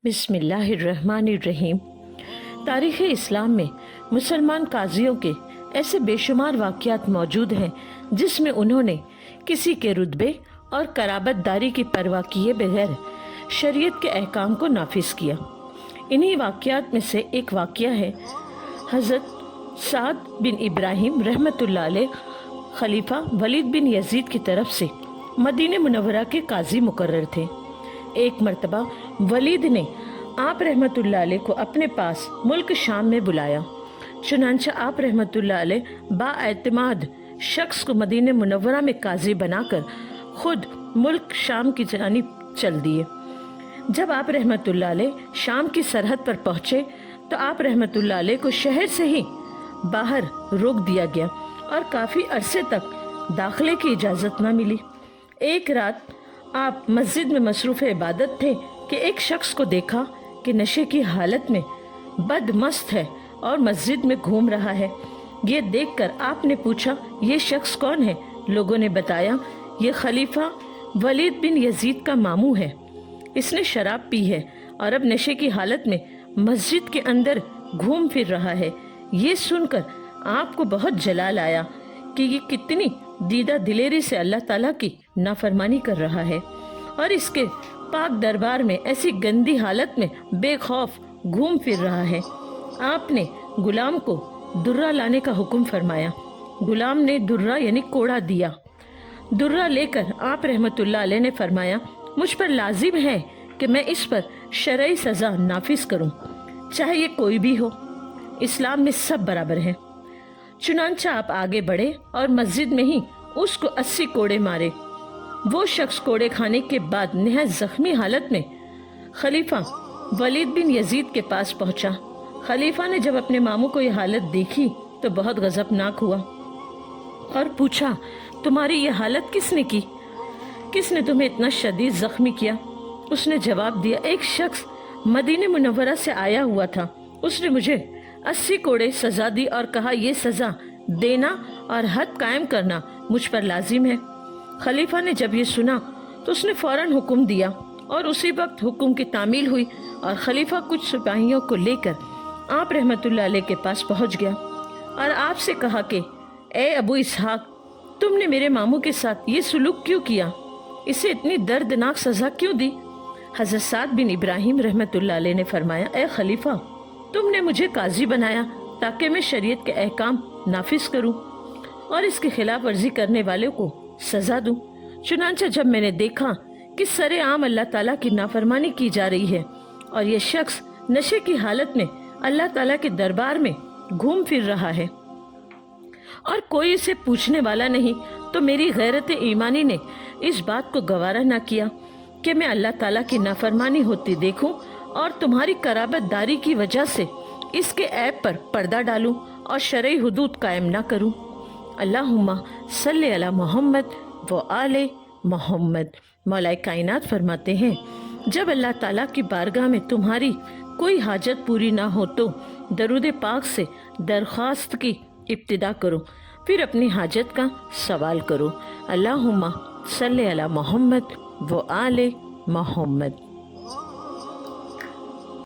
बिस्मिल्लाहिर्रहमानिर्रहीम। तारीख़ इस्लाम में मुसलमान काजियों के ऐसे बेशुमार वाक़यात मौजूद हैं जिसमें उन्होंने किसी के रुतबे और कराबतदारी की परवाह किए बगैर शरीयत के अहकाम को नाफिज किया। इन्हीं वाक़यात में से एक वाक़या है हज़रत साद बिन इब्राहिम रहमतुल्लाह अलैह खलीफा वलीद बिन यजीद की तरफ से मदीने मुनव्वरा के काजी मुकर्रर थे। एक मर्तबा वलीद ने आप रहमतुल्लाह अलैह को अपने पास मुल्क शाम में बुलाया। चुनांचे आप रहमतुल्लाह अलैह बाएतमाद शख्स को मदीने मुनव्वरा में काजी बनाकर खुद मुल्क शाम की जानिब चल दिए। जब आप रहमतुल्लाह अलैह शाम की सरहद पर पहुँचे तो आप रहमतुल्लाह अलैह को शहर से ही बाहर रोक दिया गया और काफ़ी अरसे तक दाखिले की इजाज़त न मिली। एक रात आप मस्जिद में मसरूफ़ इबादत थे कि एक शख्स को देखा कि नशे की हालत में बदमस्त है और मस्जिद में घूम रहा है। ये देखकर आपने पूछा, ये शख्स कौन है? लोगों ने बताया, ये खलीफा वलीद बिन यजीद का मामू है। इसने शराब पी है और अब नशे की हालत में मस्जिद के अंदर घूम फिर रहा है। ये सुनकर आपको बहुत जलाल आया कि ये कितनी दीदा दिलेरी से अल्लाह ताला की नाफरमानी कर रहा है और इसके पाक दरबार में ऐसी गंदी हालत में बेखौफ घूम फिर रहा है। आपने गुलाम को दुर्रा लाने का हुक्म फरमाया। गुलाम ने दुर्रा यानी कोड़ा दिया। दुर्रा लेकर आप रहमतुल्लाह अलैह ने फरमाया, मुझ पर लाजिम है कि मैं इस पर शरई सज़ा नाफिज करूं, चाहे ये कोई भी हो। इस्लाम में सब बराबर हैं। चुनांचे आप आगे बढ़े और मस्जिद में ही उसको 80 कोड़े मारे। वो शख्स कोड़े खाने के बाद निहायत जख्मी हालत में खलीफा वलीद बिन यजीद के पास पहुंचा। खलीफा ने जब अपने मामू को यह हालत देखी तो बहुत गजबनाक हुआ और पूछा, तुम्हारी ये हालत किसने की? किसने तुम्हें इतना शदीद जख्मी किया? उसने जवाब दिया, एक शख्स मदीने मुनव्वरा से आया हुआ था। उसने मुझे 80 कोड़े सजा दी और कहा, ये सजा देना और हद कायम करना मुझ पर लाजिम है। खलीफा ने जब ये सुना तो उसने फौरन हुक्म दिया और उसी वक्त हुक्म की तामील हुई और खलीफा कुछ सिपाहियों को लेकर आप रहमतुल्लाह अलैह के पास पहुंच गया और आपसे कहा कि ए अबू इसहाक, तुमने मेरे मामू के साथ ये सुलूक क्यों किया? इसे इतनी दर्दनाक सजा क्यों दी? हज़रत साद बिन इब्राहिम रहमतुल्लाह अलैह ने फरमाया, ए खलीफा, तुमने मुझे काजी बनाया ताकि मैं शरीयत के अहकाम नाफिज करूं और इसकी खिलाफ वर्जी करने वाले को सजा दूं। चुनांचे जब मैंने देखा कि सरेआम अल्लाह ताला की नाफरमानी की जा रही है और ये शख्स नशे की हालत में अल्लाह ताला के दरबार में घूम फिर रहा है और कोई इसे पूछने वाला नहीं, तो मेरी गैरत ईमानी ने इस बात को गवारा न किया कि मैं अल्लाह ताला की नाफरमानी होती देखूं और तुम्हारी कराबतदारी की वजह से इसके ऐब पर पर्दा डालूं और शरई हुदूद कायम ना करूं। अल्लाहुम्मा सल्ली अला मोहम्मद व आले मोहम्मद। मौलाए कायनात फरमाते हैं, जब अल्लाह ताला की बारगाह में तुम्हारी कोई हाजत पूरी ना हो तो दरूद पाक से दरख्वास्त की इब्तिदा करो, फिर अपनी हाजत का सवाल करो। अल्लाहुम्मा सल्ली अला मोहम्मद व आले मोहम्मद।